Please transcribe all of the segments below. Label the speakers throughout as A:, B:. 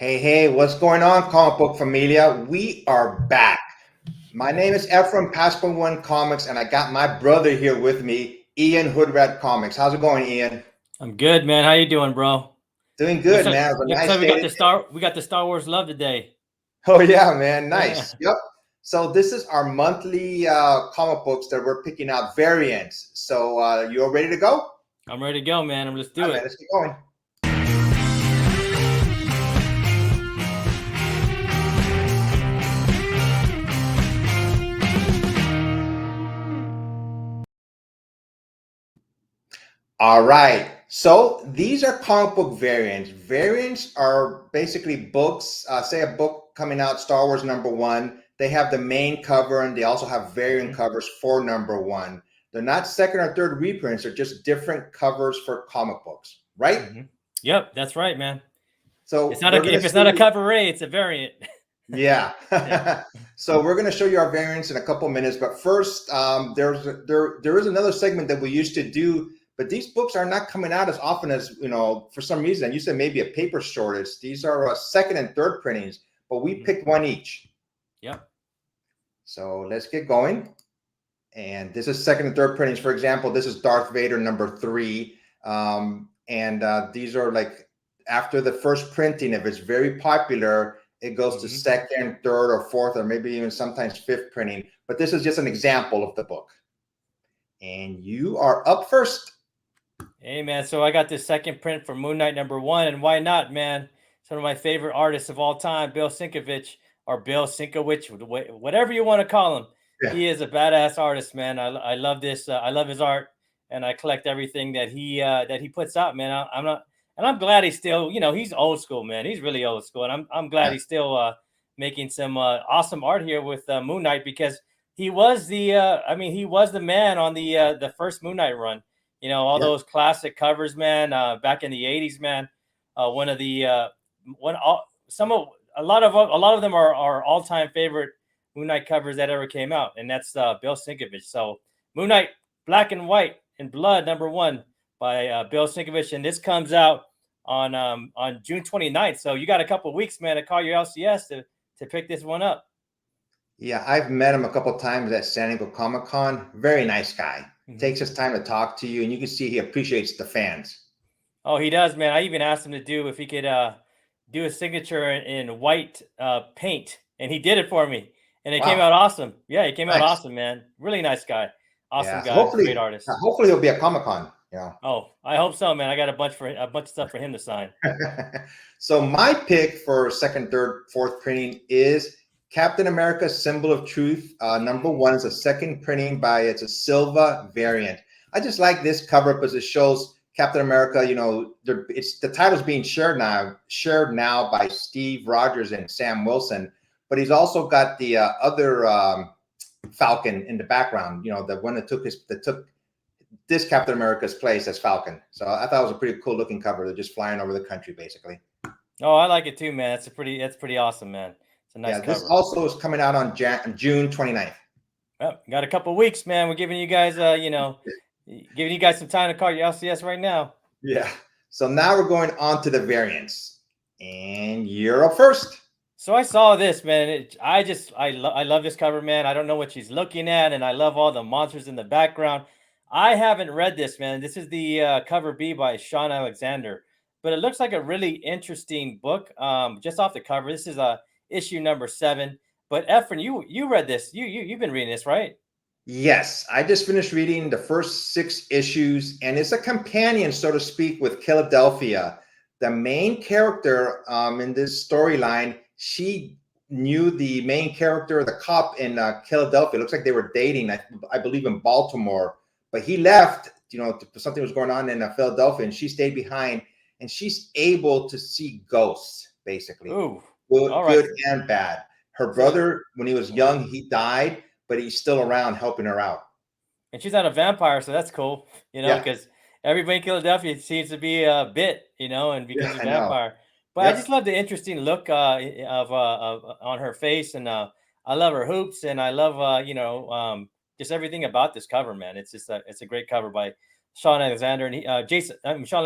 A: Hey, what's going on, comic book familia? We are back. My name is Ephraim, Passport One Comics, and I got my brother here with me, Ian Hoodrat Comics. How's it going, Ian?
B: I'm good, man. How you doing, bro?
A: Doing good, man. It was a
B: Looks
A: nice
B: like
A: day today.
B: we got the Star Wars love today.
A: Oh, yeah, man.
B: Yeah,
A: Nice. Yep. So, this is our monthly comic books that we're picking out variants. So, you all ready to go?
B: I'm ready to go, man. Let's
A: All
B: do
A: right, man.
B: it.
A: Let's get going. All right. So these are comic book variants. Variants are basically books, say a book coming out, Star Wars #1. They have the main cover and they also have variant covers for #1. They're not second or third reprints, they're just different covers for comic books, right?
B: Yep, that's right, man.
A: So
B: It's not
A: we're
B: a
A: going to
B: if it's
A: show
B: not a
A: you,
B: cover A, it's a variant.
A: yeah.
B: Yeah.
A: So we're going to show you our variants in a couple minutes, but first, there is another segment that we used to do, but these books are not coming out as often as for some reason. You said maybe a paper shortage. These are second and third printings, but we picked one each.
B: Yep.
A: So let's get going. And this is second and third printings. For example, this is Darth Vader #3, and these are like after the first printing. If it's very popular, it goes to second, third, or fourth, or maybe even sometimes fifth printing. But this is just an example of the book. And you are up first.
B: Hey, man. So I got this second print for Moon Knight #1, and why not, man? It's one of my favorite artists of all time, Bill Sienkiewicz, or Bill Sienkiewicz, whatever you want to call him.
A: Yeah,
B: He is a badass artist, man. I love this. I love his art, and I collect everything that he puts out, man. I'm not, and I'm glad he's still, he's old school, man. He's really old school, and I'm glad
A: yeah,
B: he's still making some awesome art here with Moon Knight, because he was he was the man on the first Moon Knight run. All
A: yeah.
B: those classic covers, man, back in the '80s, man. One of the one all some of a lot of them are all time favorite Moon Knight covers that ever came out, and that's Bill Sienkiewicz. So Moon Knight, Black and White and Blood #1 by Bill Sienkiewicz, and this comes out on June 29th. So you got a couple of weeks, man, to call your LCS to pick this one up.
A: Yeah, I've met him a couple times at San Diego Comic Con. Very nice guy.
B: Mhm.
A: Takes his time to talk to you, and you can see he appreciates the fans.
B: Oh, he does, man. I even asked him to do if he could do a signature in white paint, and he did it for me, and it came
A: Wow,
B: out awesome. Yeah, it came out
A: nice.
B: awesome, man. Really nice guy, awesome
A: Yeah. So
B: guy, great artist.
A: hopefully he'll be at Comic Con.
B: Oh, I hope so, man. I got a bunch of stuff for him to sign.
A: So my pick for second, third, fourth printing is Captain America: Symbol of Truth. #1 is a second printing by it's a Silva variant. I just like this cover because it shows Captain America. It's the title's being shared now by Steve Rogers and Sam Wilson, but he's also got the other Falcon in the background. The one that took this Captain America's place as Falcon. So I thought it was a pretty cool looking cover. They're just flying over the country, basically.
B: Oh, I like it too, man. That's pretty awesome, man. It's a nice
A: Yeah, this
B: cover.
A: also is coming out on June 29th.
B: Well, got a couple weeks, man. We're giving you guys, giving you guys some time to call your LCS right now.
A: Yeah. So now we're going on to the variants. And you're up first.
B: So I saw this, man. I love this cover, man. I don't know what she's looking at, and I love all the monsters in the background. I haven't read this, man. This is the cover B by Sean Alexander, but it looks like a really interesting book. Just off the cover, this is issue #7. But Efren, you read this. You've been reading this, right?
A: Yes, I just finished reading the first 6 issues, and it's a companion, so to speak, with Philadelphia. The main character in this storyline, she knew the main character, the cop in Philadelphia. It looks like they were dating, I believe, in Baltimore, but he left, something was going on in Philadelphia, and she stayed behind, and she's able to see ghosts, basically,
B: Ooh,
A: good,
B: all right.
A: good and bad. Her
B: So,
A: brother, when he was young, he died, but he's still around helping her out.
B: and she's not a vampire, so that's cool,
A: Yeah,
B: because everybody in Philadelphia seems to be a bit, and because
A: yeah,
B: he's a
A: I know.
B: vampire. But I just
A: Yep.
B: love the interesting look of on her face, and I love her hoops, and I love just everything about this cover, man. It's a great cover by Sean Alexander, and Sean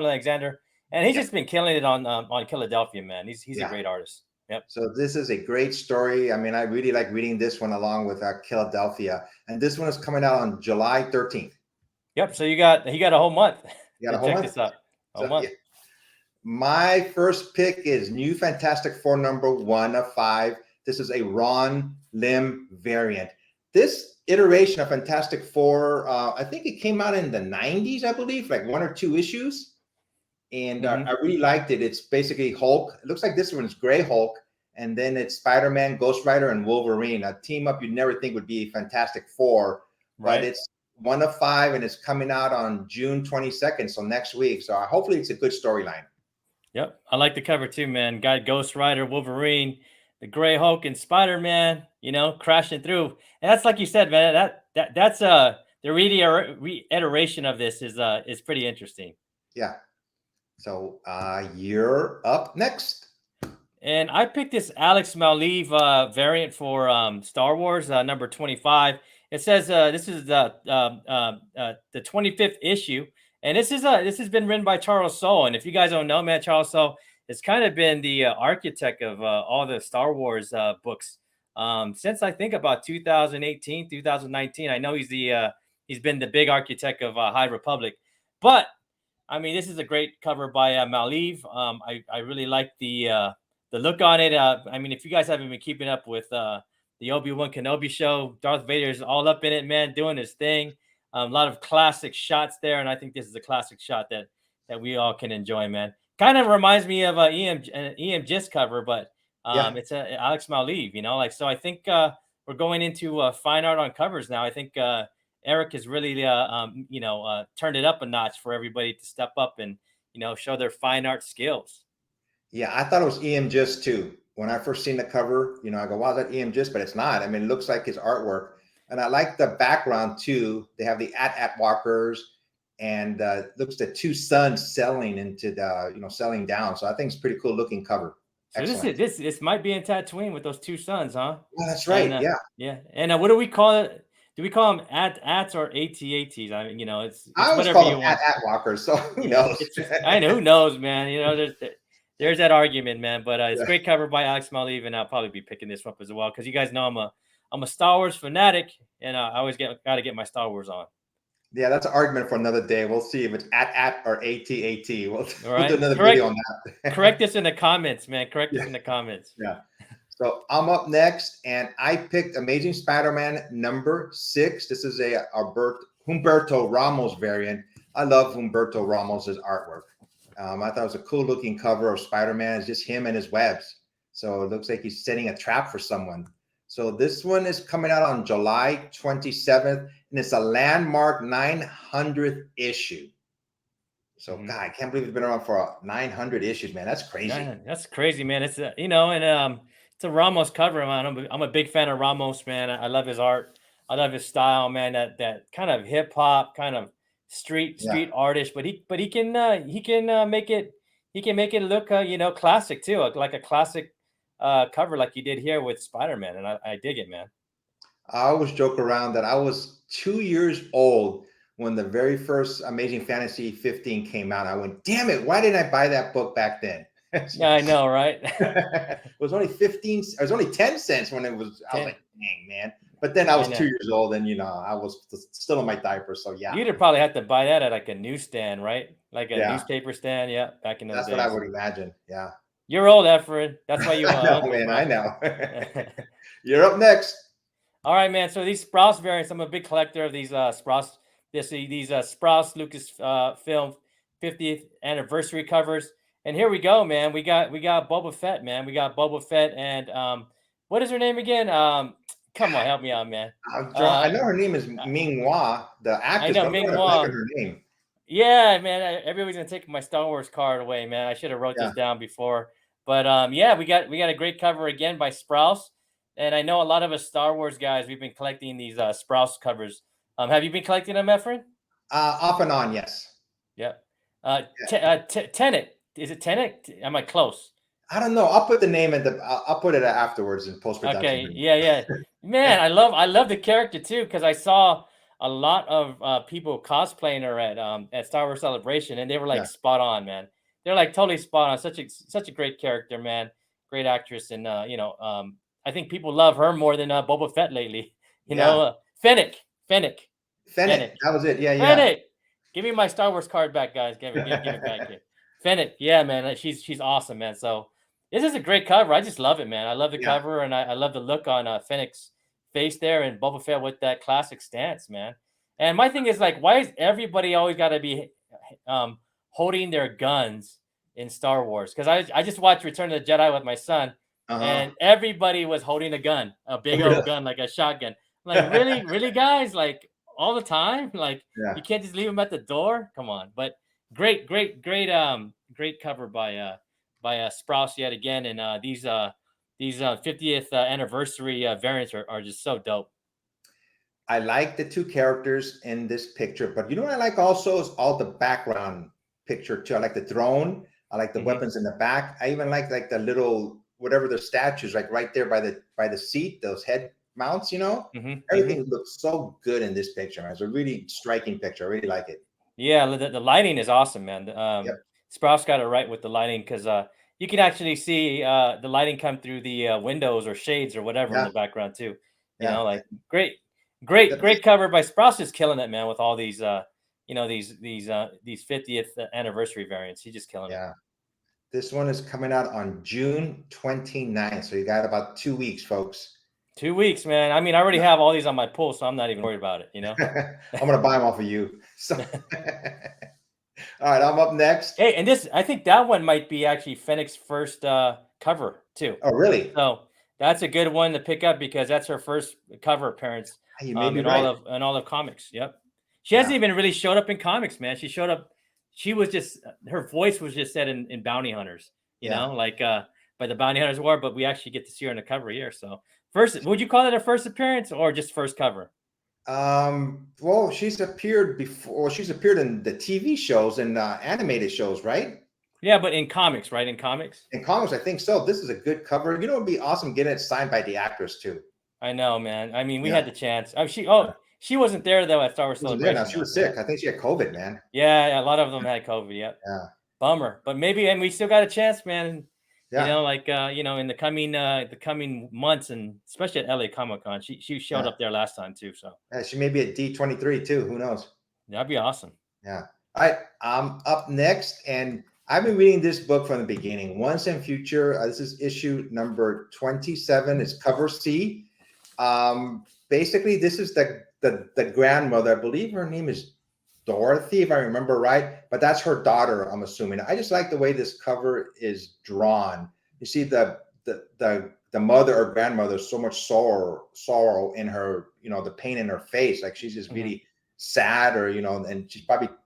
B: Alexander, And he's
A: Yeah.
B: just been killing it on Philadelphia, man. He's a
A: Yeah.
B: great artist. Yep.
A: So this is a great story. I mean, I really like reading this one along with Philadelphia, and this one is coming out on July 13th.
B: Yep. So he got a whole month
A: You got
B: to
A: a whole
B: check
A: month.
B: this out. A whole
A: So
B: month.
A: yeah. My first pick is New Fantastic Four number 1 of 5. This is a Ron Lim variant. This iteration of Fantastic Four, I think it came out in the 90s, I believe, like 1 or 2 issues. And I really liked it. It's basically Hulk. It looks like this one's Gray Hulk. And then it's Spider-Man, Ghost Rider, and Wolverine. A team up you'd never think would be Fantastic Four.
B: Right.
A: But it's 1 of 5, and it's coming out on June 22nd, so next week. So hopefully it's a good storyline.
B: Yep. I like the cover too, man. Got Ghost Rider, Wolverine, the Gray Hulk, and Spider-Man, crashing through. And that's like you said, man, that's the reiteration of this is pretty interesting.
A: Yeah. So you're up next.
B: And I picked this Alex Maleev variant for Star Wars number 25. It says this is the 25th issue, and this has been written by Charles Soule. And if you guys don't know, man, Charles Soule has kind of been the architect of all the Star Wars books since I think about 2018, 2019. I know he's been the big architect of High Republic, but I mean, this is a great cover by Maleev. I really like the look on it. I mean, if you guys haven't been keeping up with the Obi-Wan Kenobi show, Darth Vader's all up in it, man, doing his thing. A lot of classic shots there, and I think this is a classic shot that we all can enjoy, man. Kind of reminds me of EM Gist cover, but it's Alex Maleev, so I think we're going into fine art on covers now. I think Eric has really turned it up a notch for everybody to step up and show their fine art skills.
A: Yeah, I thought it was EM Gist too. When I first seen the cover, I go, wow, that EM Gist, but it's not. I mean, it looks like his artwork. And I like the background too. They have the at walkers, and looks the 2 suns selling into the, selling down. So I think it's pretty cool looking cover.
B: So this might be in Tatooine with those 2 suns, huh?
A: Well, that's right.
B: And,
A: yeah.
B: Yeah. And what do we call it? Do we call them ats or ATATs? I mean, it's
A: I always
B: whatever
A: call
B: you
A: them
B: want.
A: at walkers. So who knows?
B: I know, who knows, man. There's that argument, man. But it's a great cover by Alex Maleev, and I'll probably be picking this up as well because you guys know I'm a Star Wars fanatic, and I always got to get my Star Wars on.
A: Yeah, that's an argument for another day. We'll see if it's at or ATAT. We'll do another
B: Correct,
A: video on that.
B: Correct us in the comments, man. Correct us in the comments.
A: Yeah. So I'm up next, and I picked Amazing Spider-Man number 6. This is a Humberto Ramos variant. I love Humberto Ramos's artwork. I thought it was a cool looking cover of Spider-Man. It's just him and his webs. So it looks like he's setting a trap for someone. So this one is coming out on July 27th, and it's a landmark 900th issue. So God, I can't believe it's been around for 900 issues, man. That's crazy.
B: That's crazy, man. It's it's a Ramos cover, man. I'm a big fan of Ramos, man. I love his art. I love his style, man. That kind of hip hop, kind of street artist, but he can make it look classic too, like a classic cover like you did here with Spider-Man, and I dig it, man.
A: I always joke around that I was 2 years old when the very first Amazing Fantasy 15 came out. I went, damn it, why didn't I buy that book back then?
B: Yeah, I know, right?
A: It was only 10 cents when it was. I was like, dang, man. But then I was 2 years old, and I was still in my diaper. So yeah,
B: you'd probably have to buy that at like a newsstand, right? Like a newspaper stand. Yeah, back in those days.
A: That's what I would imagine. Yeah.
B: You're old, Efren. That's why you want
A: I know, man. I know. You're up next.
B: All right, man. So these Sprouse variants, I'm a big collector of these Sprouse. These Sprouse Lucasfilm 50th anniversary covers. And here we go, man. We got Boba Fett, man. We got Boba Fett, and what is her name again? Come on, help me out, man.
A: I know her name is Ming Hua, the actress.
B: I know Ming Hua.
A: Her name.
B: Yeah, man. Everybody's gonna take my Star Wars card away, man. I should have wrote this down before. But yeah, we got a great cover again by Sprouse, and I know a lot of us Star Wars guys. We've been collecting these Sprouse covers. Have you been collecting them, Efren?
A: Off and on, yes.
B: Yeah. Tenet. Is it Tenet? Am I close?
A: I don't know. I'll put the name in I'll put it afterwards in post production.
B: Okay. Yeah. Man, I love the character too, because I saw a lot of people cosplaying her at Star Wars Celebration, and they were like spot on, man. they're like totally spot on. Such a great character, man. Great actress, and I think people love her more than Boba Fett lately.
A: Yeah.
B: Fennec, Fennec,
A: Fennec.
B: Fennec,
A: That was it. Yeah, yeah.
B: Fennec. Give me my Star Wars card back, guys. Give it back here. Fennec, yeah, man. She's awesome, man. So this is a great cover. I just love it, man. I love the
A: Yeah.
B: cover, and I love the look on Fennec's face there, and Boba Fett with that classic stance, man. And my thing is like, why is everybody always got to be holding their guns in Star Wars? Because I just watched Return of the Jedi with my son,
A: Uh-huh.
B: and everybody was holding a gun, a big old gun, like a shotgun. I'm like, really, really, guys, like all the time, like you
A: Yeah.
B: can't just leave them at the door. Come on, but great cover by Sprouse yet again, and these 50th anniversary variants are just so dope.
A: I like the two characters in this picture, but you know what I like also is all the background picture too. I like the drone. I like the
B: Mhm.
A: weapons in the back. I even like the little whatever the statues like right there by the seat, those head mounts, you know.
B: Mhm. Mhm.
A: Everything looks so good in this picture, man. It's a really striking picture. I really like it.
B: Yeah, the lighting is awesome, man.
A: Yep.
B: Sprouse got it right with the lighting because you can actually see the lighting come through the windows or shades or whatever in
A: Yeah.
B: the background too.
A: Yeah.
B: Like great,
A: That-
B: great cover by Sprouse is killing it, man, with all these these 50th anniversary variants. He's just killing it.
A: yeah. This one is coming out on June 29th. So you got about 2 weeks, folks.
B: 2 weeks, man. I mean, I already have all these on my pull, so I'm not even worried about it.
A: I'm gonna buy them off of you. So all right, I'm up next.
B: Hey, and I think that one might be actually Fennec's first cover too.
A: Oh, really?
B: So that's a good one to pick up because that's her first cover appearance
A: Hey, you may be right.
B: in all of comics. Yep. She hasn't
A: Yeah.
B: even really showed up in comics, man. She showed up. She was just her voice was just said in Bounty Hunters,
A: Yeah.
B: like by the Bounty Hunters War, but we actually get to see her in the cover here. So first, would you call it a first appearance or just first cover?
A: Well, she's appeared before. She's appeared in the TV shows and animated shows, right?
B: Yeah, but in comics, right? In comics.
A: In comics, I think so. This is a good cover. You know, it'd be awesome getting it signed by the actress too.
B: I know, man. I mean, we
A: Yeah.
B: had the chance. She wasn't there though at Star Wars
A: She wasn't there now.
B: Celebration
A: She
B: though.
A: was sick. I think she had COVID, man.
B: Yeah, a lot of them had COVID. Yep.
A: Yeah.
B: Bummer, but maybe, and we still got a chance, man.
A: Yeah.
B: In the coming months, and especially at LA Comic Con, she showed
A: Yeah.
B: up there last time too. So
A: Yeah. She may be at D23 too. Who knows?
B: that'd be awesome.
A: Yeah. All right. I'm up next, and I've been reading this book from the beginning. Once and Future. This is issue number 27. It's cover C. Basically, this is the grandmother. I believe her name is Dorothy, if I remember right. But that's her daughter, I'm assuming. I just like the way this cover is drawn. You see the mother or grandmother, so much sorrow in her, the pain in her face. Like she's just really sad, or and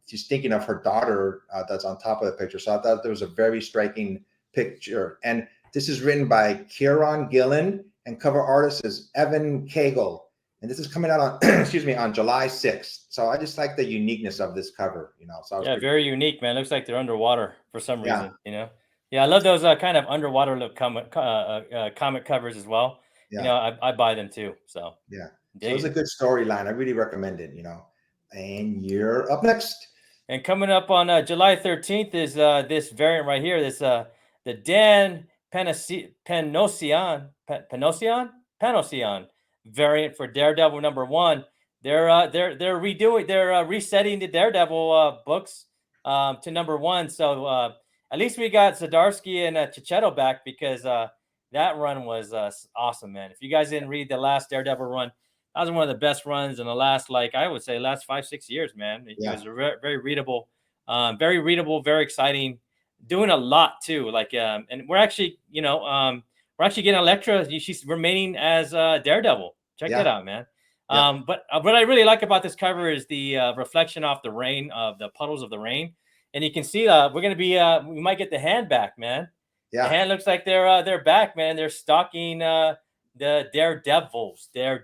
A: she's thinking of her daughter that's on top of the picture. So I thought there was a very striking picture. And this is written by Kieron Gillen, and cover artist is Evan Cagle. And this is coming out on on July 6th. So I just like the uniqueness of this cover. So
B: Yeah, very unique, man. Looks like they're underwater for some
A: yeah,
B: reason. Yeah, I love those kind of underwater look comic covers as well.
A: yeah,
B: I buy them too. So
A: yeah. So
B: dig
A: it's a
B: it.
A: good storyline. I really recommend it. And you're up next.
B: And coming up on July 13th is this variant right here. This the Dan Panosian variant for Daredevil #1. They're redoing resetting the Daredevil books to #1. So at least we got Zdarsky and Chichetto back because that run was awesome, man. If you guys didn't read the last Daredevil run, that was one of the best runs in the last, like I would say, last 5-6 years, man. It was very readable, very exciting, doing a lot too. And we're actually, we're actually getting Elektra. She's remaining as Daredevil. Check that out, man. But what I really like about this cover is the reflection off the rain, of the puddles of the rain, and you can see we're gonna be we might get the hand back, man. The hand looks like they're back, man. They're stalking the Daredevils now.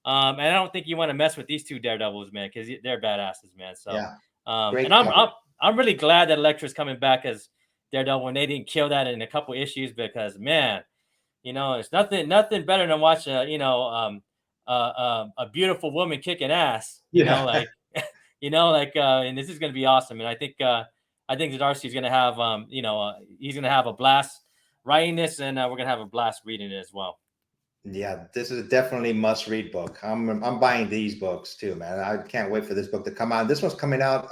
B: And I don't think you want to mess with these two Daredevils, man, because they're badasses, man. So and I'm really glad that Elektra's coming back as Daredevil when they didn't kill that in a couple issues, because man, it's nothing better than watching a beautiful woman kicking ass, and this is gonna be awesome. And I think I think that Darcy's going to have, he's going to have a blast writing this, and we're going to have a blast reading it as well.
A: Yeah, this is definitely must-read book. I'm buying these books too, man. I can't wait for this book to come out. This one's coming out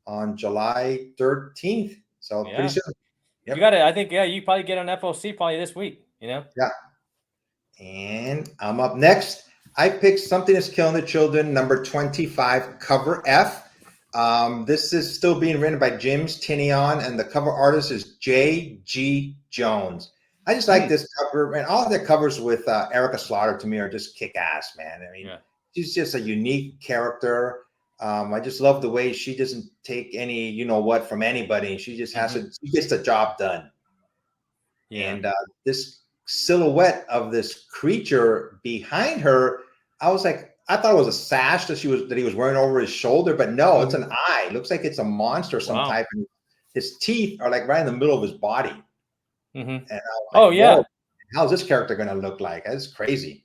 A: on July 13th, so pretty
B: Yeah.
A: soon.
B: You
A: Yep.
B: got it. I think, yeah, you probably get on FOC probably this week,
A: Yeah. And I'm up next. I picked Something Is Killing the Children, number 25, cover F. This is still being written by James Tinion, and the cover artist is J.G. Jones. I just like this cover, and all of their covers with Erica Slaughter to me are just kick ass, man. I mean, she's just a unique character. I just love the way she doesn't take any, you know what, from anybody. She just has to, she gets the job done.
B: Yeah.
A: And this silhouette of this creature behind her, I was like, I thought it was a sash that he was wearing over his shoulder, but no, it's an eye. It looks like it's a monster of some type. And his teeth are like right in the middle of his body. And I was like, whoa, how's this character going to look like? That's crazy.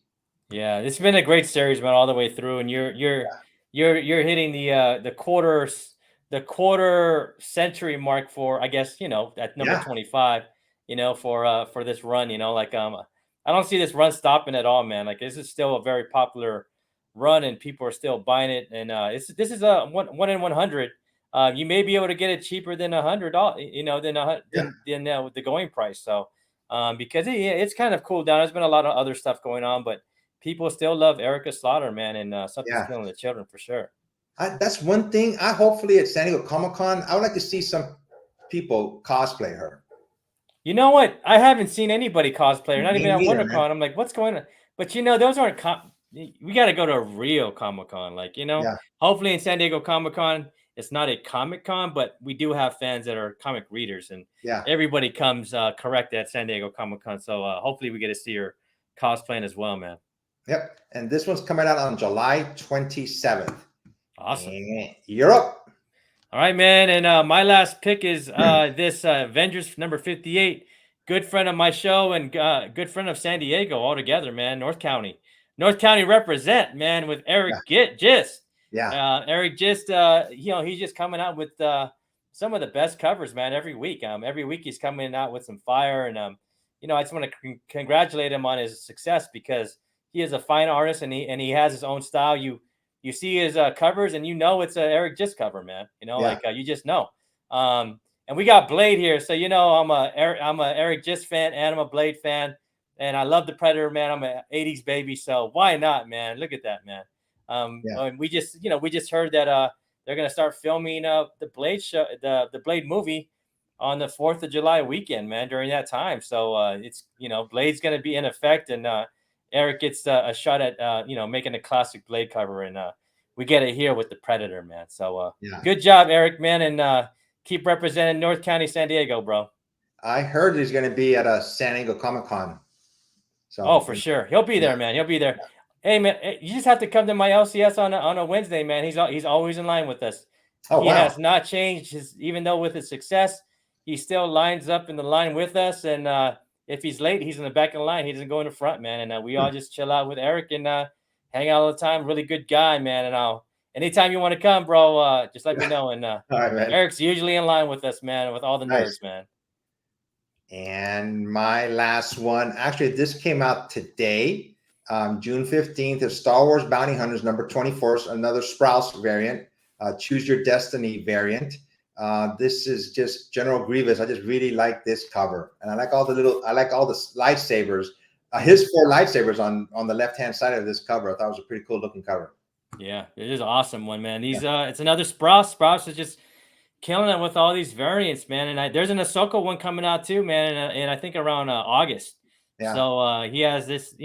B: Yeah, it's been a great series, man, all the way through, and you're hitting the quarter century mark for, I guess, at number 25, for this run, like I don't see this run stopping at all, man. Like, this is still a very popular run, and people are still buying it, and this is a one in 100. You may be able to get it cheaper than $100, than with the going price. So, because it's kind of cooled down. There's been a lot of other stuff going on, but people still love Erica Slaughter, man, and Something's Killing the Children for sure.
A: That's one thing. Hopefully at San Diego Comic-Con, I would like to see some people cosplay her.
B: You know what? I haven't seen anybody cosplay her, not even at WonderCon. I'm like, what's going on? But those aren't. We got to go to a real Comic-Con, hopefully in San Diego Comic-Con. It's not a Comic Con, but we do have fans that are comic readers, and everybody comes correct at San Diego Comic Con. So hopefully we get to see her cosplaying as well, man.
A: Yep. And this one's coming out on July 27th.
B: Awesome.
A: And you're up.
B: All right, man. And my last pick is this Avengers number 58. Good friend of my show and good friend of San Diego altogether, man. North County represent, man, with Eric Gist.
A: Yeah.
B: Eric Gist, he's just coming out with some of the best covers, man, every week. Every week he's coming out with some fire. And, I just want to congratulate him on his success, because he is a fine artist, and he has his own style. You see his covers, and it's a Eric Gist cover, man. You just know. And we got Blade here, so I'm a Eric Gist fan, and I'm a Blade fan, and I love the Predator, man. I'm an '80s baby, so why not, man? Look at that, man. And we just heard that they're gonna start filming the Blade show, the Blade movie, on the 4th of July weekend, man. During that time, so it's Blade's gonna be in effect, and Eric gets a shot at making a classic Blade cover, and we get it here with the Predator, man. So good job, Eric, man, and keep representing North County, San Diego, bro.
A: I heard he's going to be at a San Diego Comic-Con.
B: So for sure, he'll be there, man. He'll be there. Hey, man, you just have to come to my LCS on a Wednesday, man. He's always in line with us. He has not changed even though with his success, he still lines up in the line with us, and if he's late, he's in the back of the line. He doesn't go in the front, man. And we all just chill out with Eric and hang out all the time. Really good guy, man. And anytime you want to come, bro, just let me know. And all right, man. Eric's usually in line with us, man, with all the nerds, man.
A: And my last one, actually, this came out today, June 15th, is Star Wars Bounty Hunters number 24, another Sprouse variant, Choose Your Destiny variant. This is just General Grievous. I just really like this cover, and I like all the lightsabers. His 4 lightsabers on the left-hand side of this cover. I thought it was a pretty cool looking cover.
B: Yeah, it is an awesome one, man. It's another Sprouse. Sprouse is just killing it with all these variants, man. And there's an Ahsoka one coming out too, man. And I think around August. Yeah. So he has this,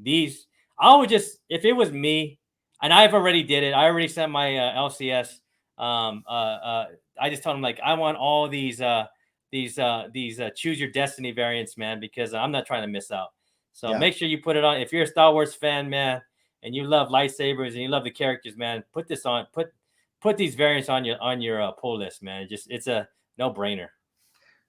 B: these. I would just, if it was me, and I've already did it. I already sent my LCS. I just told him, like, I want all these Choose Your Destiny variants, man, because I'm not trying to miss out. So make sure you put it on. If you're a Star Wars fan, man, and you love lightsabers and you love the characters, man, put this on. Put these variants on your pull list, man. It's a no-brainer.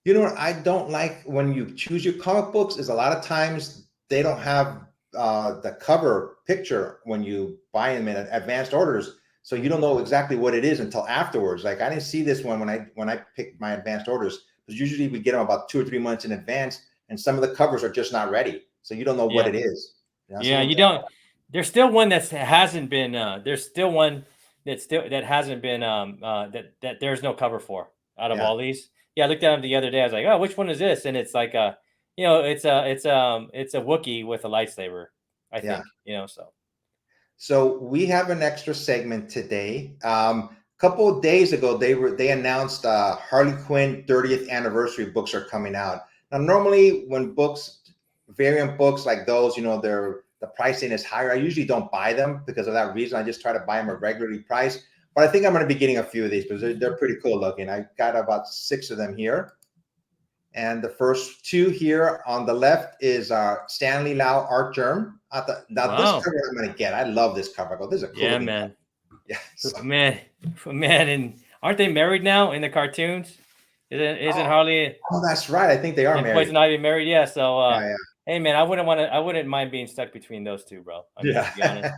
A: You know what I don't like when you choose your comic books is a lot of times they don't have the cover picture when you buy them in advanced orders. So you don't know exactly what it is until afterwards. Like I didn't see this one when I picked my advanced orders, because usually we get them about 2 or 3 months in advance, and some of the covers are just not ready. So you don't know what
B: Yeah.
A: it is.
B: Yeah, you don't. There's still one that hasn't been. There's still one that hasn't been. That there's no cover for out of
A: Yeah,
B: all these. Yeah, I looked at them the other day. I was like, oh, which one is this? And it's like a, it's a Wookiee with a lightsaber. I
A: yeah.
B: think so.
A: So we have an extra segment today. A couple of days ago, they announced Harley Quinn 30th anniversary books are coming out. Now, normally when variant books like those, the pricing is higher. I usually don't buy them because of that reason. I just try to buy them at regularly priced. But I think I'm going to be getting a few of these because they're pretty cool looking. I got about 6 of them here. And the first 2 here on the left is Stanley Lau Art Germ. Now this
B: Wow.
A: cover I'm going to get. I love this cover. I go, this is a cool
B: Yeah,
A: looking
B: man.
A: cover. Yeah. So,
B: Man, and aren't they married now in the cartoons? Isn't Harley
A: that's right. I think they are
B: and
A: married.
B: Poison Ivy married? Yeah. So,
A: Yeah,
B: hey, man, I wouldn't mind being stuck between those two, bro. I mean,
A: yeah.
B: to be honest.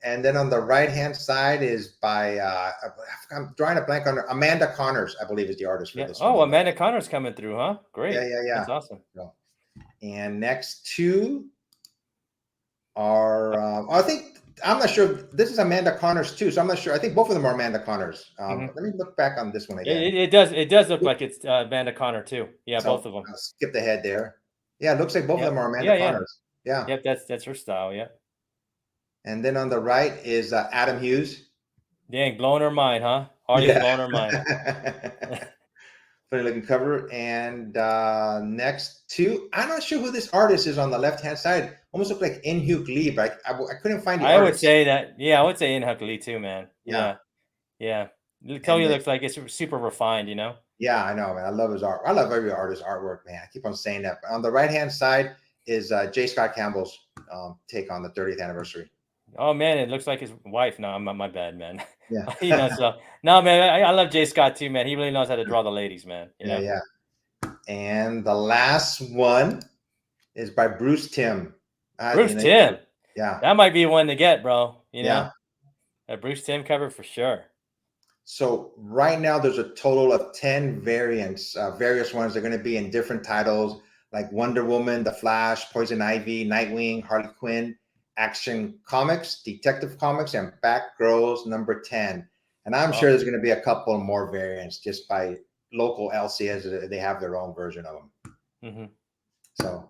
A: And then on the right hand side is by I'm drawing a blank on Amanda Connors, I believe is the artist for
B: Yeah.
A: this
B: Oh,
A: one.
B: Amanda Connor's coming through, huh? Great.
A: Yeah.
B: That's awesome.
A: So, and next 2 are I think I'm not sure. This is Amanda Connors too, so I'm not sure. I think both of them are Amanda Connors. Let me look back on this one again.
B: It does look like it's Amanda Connor too. Yeah,
A: So
B: both of them.
A: I'll skip the head there. Yeah, it looks like both of
B: Yep.
A: them are Amanda
B: Yeah.
A: Connors. Yeah.
B: Yep. That's her style. Yeah.
A: And then on the right is Adam Hughes.
B: Dang, blowing her mind, huh? Hardy's blowing her mind.
A: Funny looking cover. And next 2, I'm not sure who this artist is on the left hand side. Almost look like In-Hyuk Lee, but I couldn't find the
B: I would
A: artist.
B: say that. Yeah, I would say In-Hyuk Lee too, man.
A: Yeah.
B: Yeah.
A: And
B: Cody
A: then,
B: looks like it's super refined,
A: yeah, I know, man. I love his art. I love every artist's artwork, man. I keep on saying that. But on the right hand side is J. Scott Campbell's take on the 30th anniversary.
B: Oh man, it looks like his wife. No, my bad, man.
A: Yeah.
B: So no, man, I love J. Scott too, man. He really knows how to draw the ladies, man.
A: Yeah. And the last one is by Bruce Timm.
B: Bruce Timm.
A: Yeah.
B: That might be one to get, bro.
A: Yeah.
B: A Bruce Timm cover for sure.
A: So right now there's a total of 10 variants, various ones. They're going to be in different titles like Wonder Woman, The Flash, Poison Ivy, Nightwing, Harley Quinn, Action Comics, Detective Comics, and Batgirls number 10. And I'm sure there's going to be a couple more variants just by local LCS. They have their own version of them. So,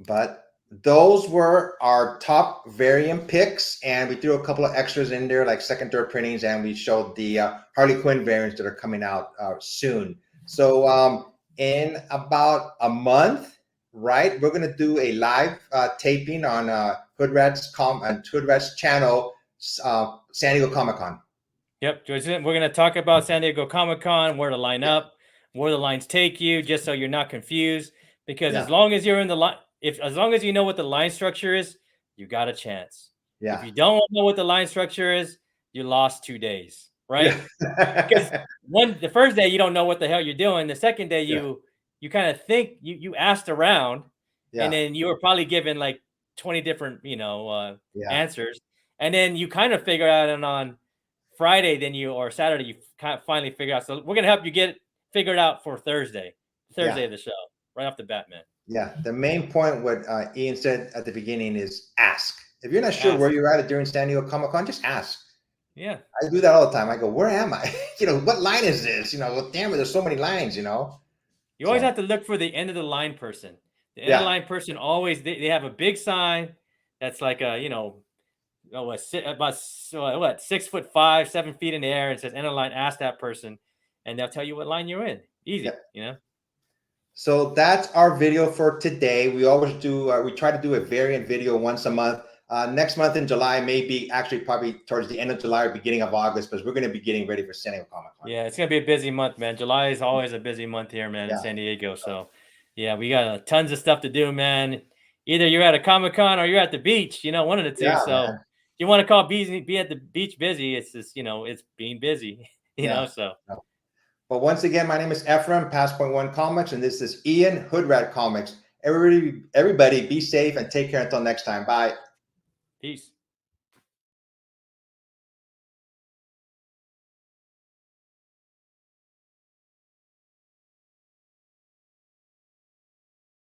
A: but those were our top variant picks, and we threw a couple of extras in there like second, third printings, and we showed the Harley Quinn variants that are coming out soon. So in about a month, right, we're going to do a live taping on Hood Rat's channel, San Diego Comic-Con.
B: Yep, we're going to talk about San Diego Comic-Con, where to line up, where the lines take you, just so you're not confused. Because as long as you're in the line, as long as you know what the line structure is, you got a chance.
A: Yeah.
B: If you don't know what the line structure is, you lost 2 days, right? Because the first day you don't know what the hell you're doing. The second day you kind of think you asked around, and then you were probably given like 20 different answers, and then you kind of figure out, and on Friday or Saturday you kind of finally figure out. So we're gonna help you get figured out for Thursday of the show, right off the bat, man.
A: Yeah, the main point what Ian said at the beginning is ask. If you're not sure where you're at during San Diego Comic-Con, just ask.
B: Yeah,
A: I do that all the time. I go, where am I? What line is this? Well, damn it, there's so many lines. You
B: always have to look for the end of the line person. The end of the line person always they have a big sign that's like a about 6'5", 7 feet in the air, and says end of the line. Ask that person, and they'll tell you what line you're in. Easy,
A: So that's our video for today. We always do. We try to do a variant video once a month. Next month in July may be actually probably towards the end of July or beginning of August, because we're going to be getting ready for San Diego Comic-Con.
B: Yeah, it's going to be a busy month, man. July is always a busy month here, man, in San Diego. So, yeah, we got tons of stuff to do, man. Either you're at a Comic-Con or you're at the beach, one of the two. So, man. If you want to call be at the beach busy, it's just, it's being busy, so.
A: But once again, my name is Ephraim, Passpoint One Comics, and this is Ian, Hood Rat Comics. Everybody be safe and take care until next time. Bye.
B: Peace.